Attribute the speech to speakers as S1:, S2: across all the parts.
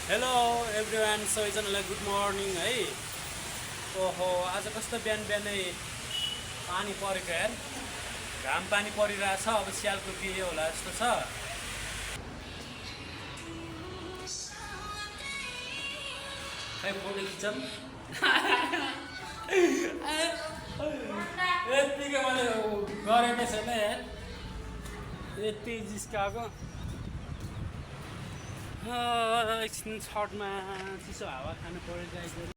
S1: Hello everyone, सबैजनालाई good morning है। ओहो, आज कस्तो बिहान बिहानै पानी परेको यार। घाम पानी परिरहेछ। अब स्यालको के होला जस्तो छ। खै फोटो खिच्छौँ। यत्तिकै मैले गरेकै छैन यार, यति जिस्काएको। एकछिन छटमा चिसो हावा खानु पऱ्यो गाइजहरू।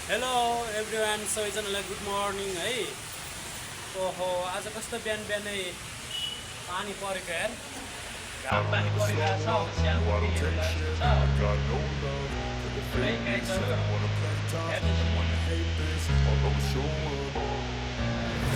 S1: हेलो एभ्रिवान, सबैजनालाई गुड मर्निङ है। ओहो, आज कस्तो बिहान बिहानै पानी परेको यार। घाम पानी परिरहेछ। अब स्यालको के होला जस्तो छ। है गाइजहरू,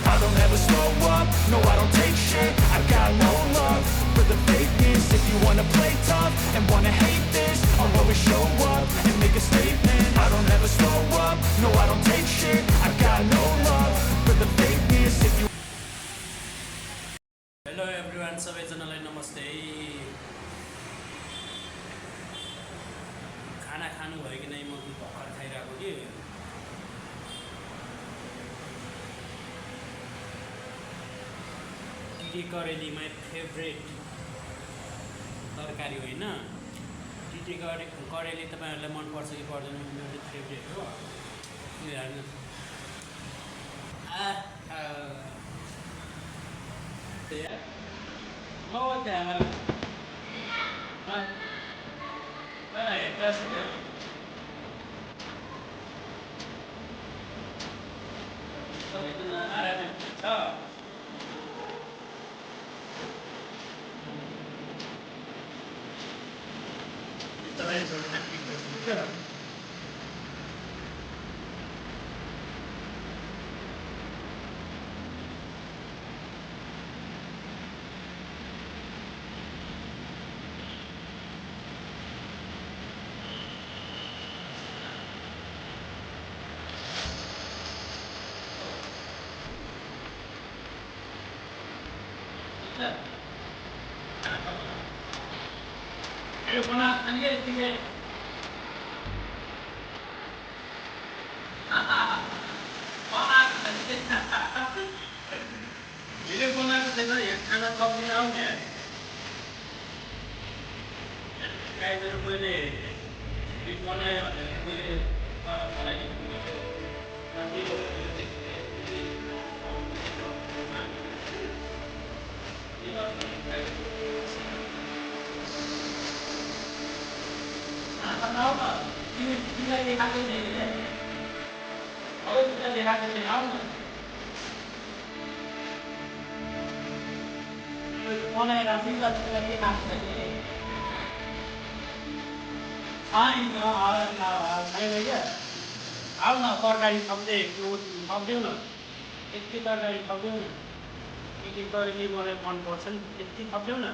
S2: I don't ever slow up, no I don't take shit. I got no love for the fakeness. If you wanna play tough and wanna hate this, I'll always show up and make a statement. I don't ever slow up, no I don't take shit. I got no love for the fakeness. If you
S1: hello everyone, सबैजनालाई नमस्ते। खाना खानु भयो कि नै? म भर्खर खाइरहेको कि। टिटी करेली माई फेभरेट तरकारी होइन। टिटी करेली तपाईँहरूलाई मनपर्छ कि पर्दैन? मेरो चाहिँ फेभरेट हो। यो हेर्नु, भिडियो बनाएको छैन। यहाँ खाना पकाउन आउने गाईहरू मैले गीत बनाएँ भनेर मैले बनाएर छैन क्या। आऊ न, तरकारी थप्दै थपिदेऊ न। यति तरकारी थपिदेऊ न। के करेली मलाई मनपर्छ नि, यति थपिदेऊ न।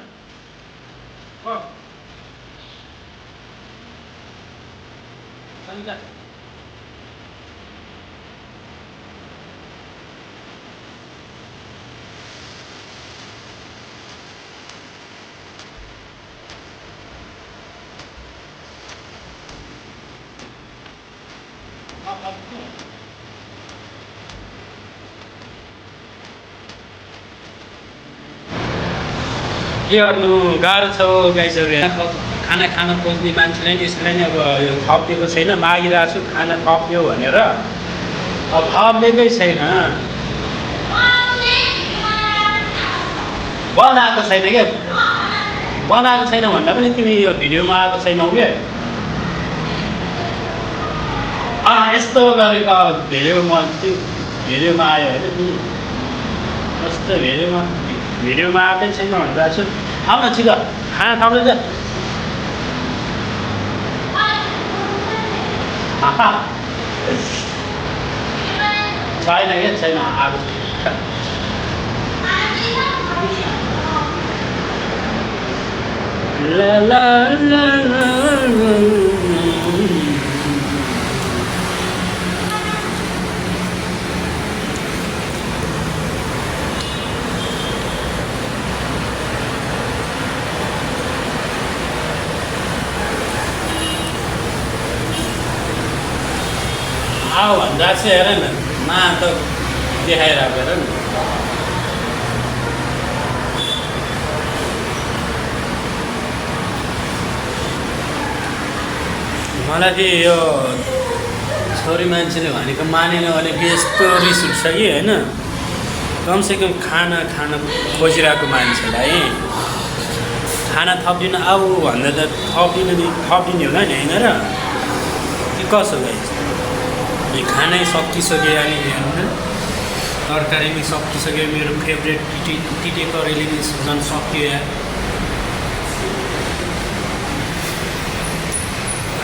S1: सनिता के गर्नु, गाह्रो छ गाइजहरू। खाना खान खोज्ने मान्छेलाई नि यसलाई नि अब थपिदिएको छैन। मागिरहेको छु खाना थप्यो भनेर, अब थपिदिएकै छैन। बनाएको छैन क्या। बनाएको छैन भन्दा पनि तिमी यो भिडियोमा आएको छैनौ क्या। यस्तो गरेको भिडियोमा आयो होइन नि। कस्तो भिडियोमा आएकै छैन भनिरहेको छु। आऊ न छिटो, खाना थप्दै छ। छैन क्या, छैन आएको। La la la la la. आऊ भन्दा चाहिँ हेर न मा त देखाइरहेको हेर न मलाई चाहिँ यो छोरी मान्छेले भनेको मानेन भने यस्तो रिस उठ्छ कि होइन कमसेकम खाना खान खोजिरहेको मान्छेलाई खाना थपिदिनु आऊ भन्दा त थपिदिने होला नि होइन र कि कसो गाइस खानै सकिसक्यो अनि हेर्नु तरकारी पनि सकिसक्यो मेरो फेभरेट टिटे करेली पनि झन् सक्यो यार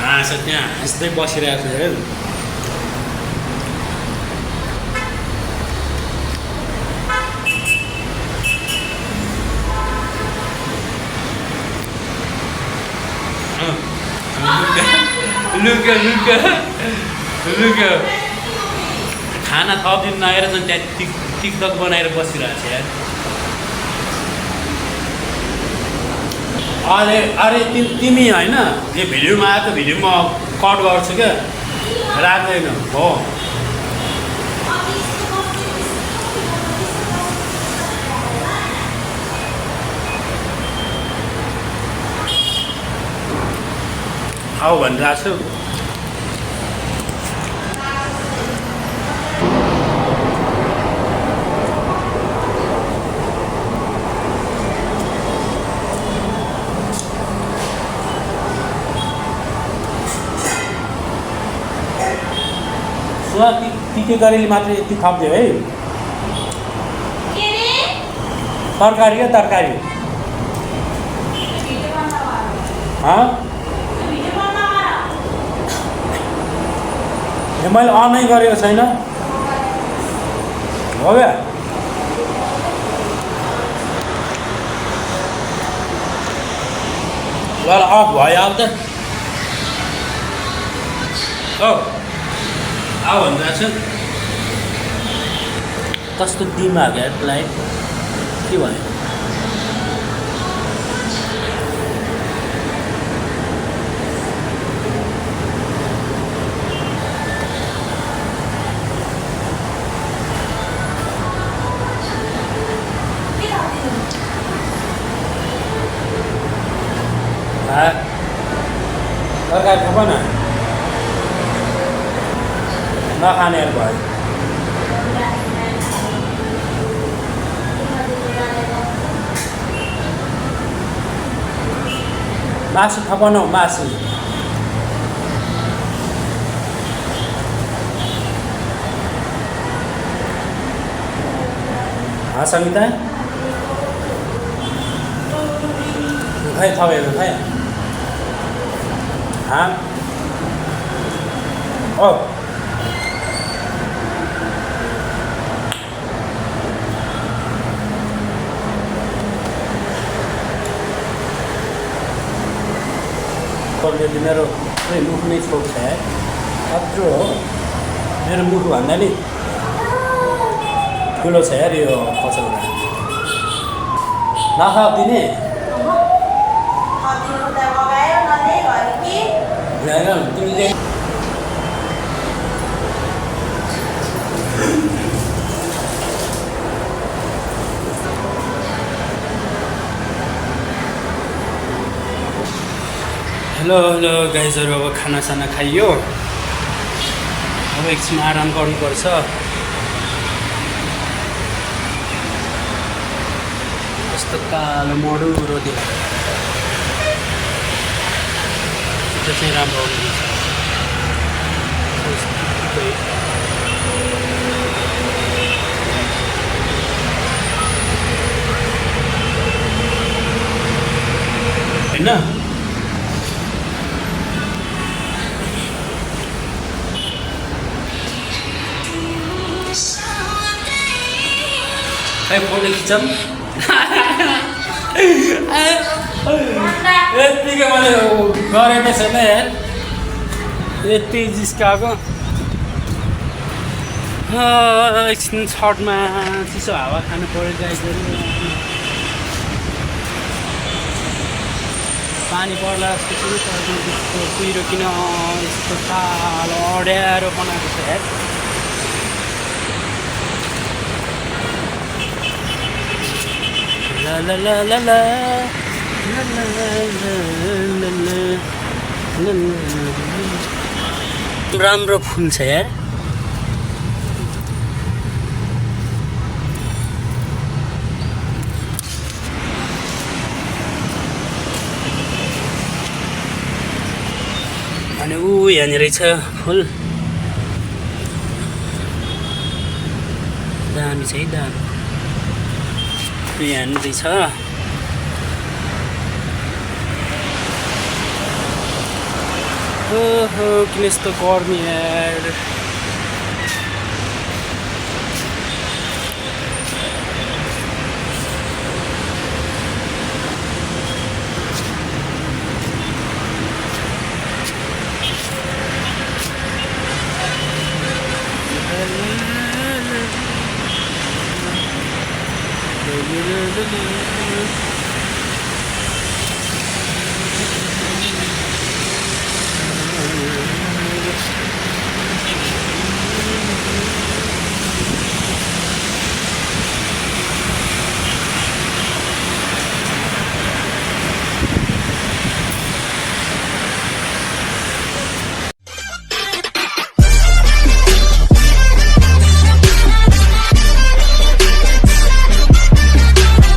S1: हाँस त्यहाँ हाँस्दै बसिरहेको छ हेर लुक खाना थपिदिनु नआएर झन् त्यहाँ टिकटक बनाएर बसिरहेको छ यार अरे तिमी होइन यो भिडियोमा आएको भिडियोमा कट गर्छु क्या राख्दैन हो आऊ भनिरहेको छु टिके गरेली मात्रै यति थप्दियो है तरकारी क्या तरकारी मैले अनै गरेको छैन हो क्या ल अफ भयो अब त आऊ भनिरहेको छु कस्तो दिमाग यार लाइट के भयो तरकारी थप न नखानेहरू भयो मासु थपनौ मासु सङ्गीता खै थपेको खै ओ कसले मेरो मुख नै छोड्छ है अत्रो हो मेरो मुख भन्दा नि ठुलो छ यार यो पसलमा नखादिने तिमीले हेलो गाइजहरू अब खानासाना खाइयो अब एकछिन आराम गर्नुपर्छ यस्तो कालो मडुरो त्यो चाहिँ राम्रो हुनुहुन्छ होइन खै फोटो खिचौँ यत्तिकै मैले गरेको छैन यार यति जिस्काएको एकछिन छटमा चिसो हावा खानु पऱ्यो गाइजहरू पानी पर्ला जस्तो पनि पर्दैन त्यस्तो कुहिरो किन यस्तो कालो अड्यारो बनाएको छ यार ला ला ला ला ला ला ला ला ला ला राम्रो फुल छ यार अनि ऊ यहाँनिर रहेछ फुल दामी छ है दामी यहाँनिर रहेछ ओहो किन यस्तो गर्मी यार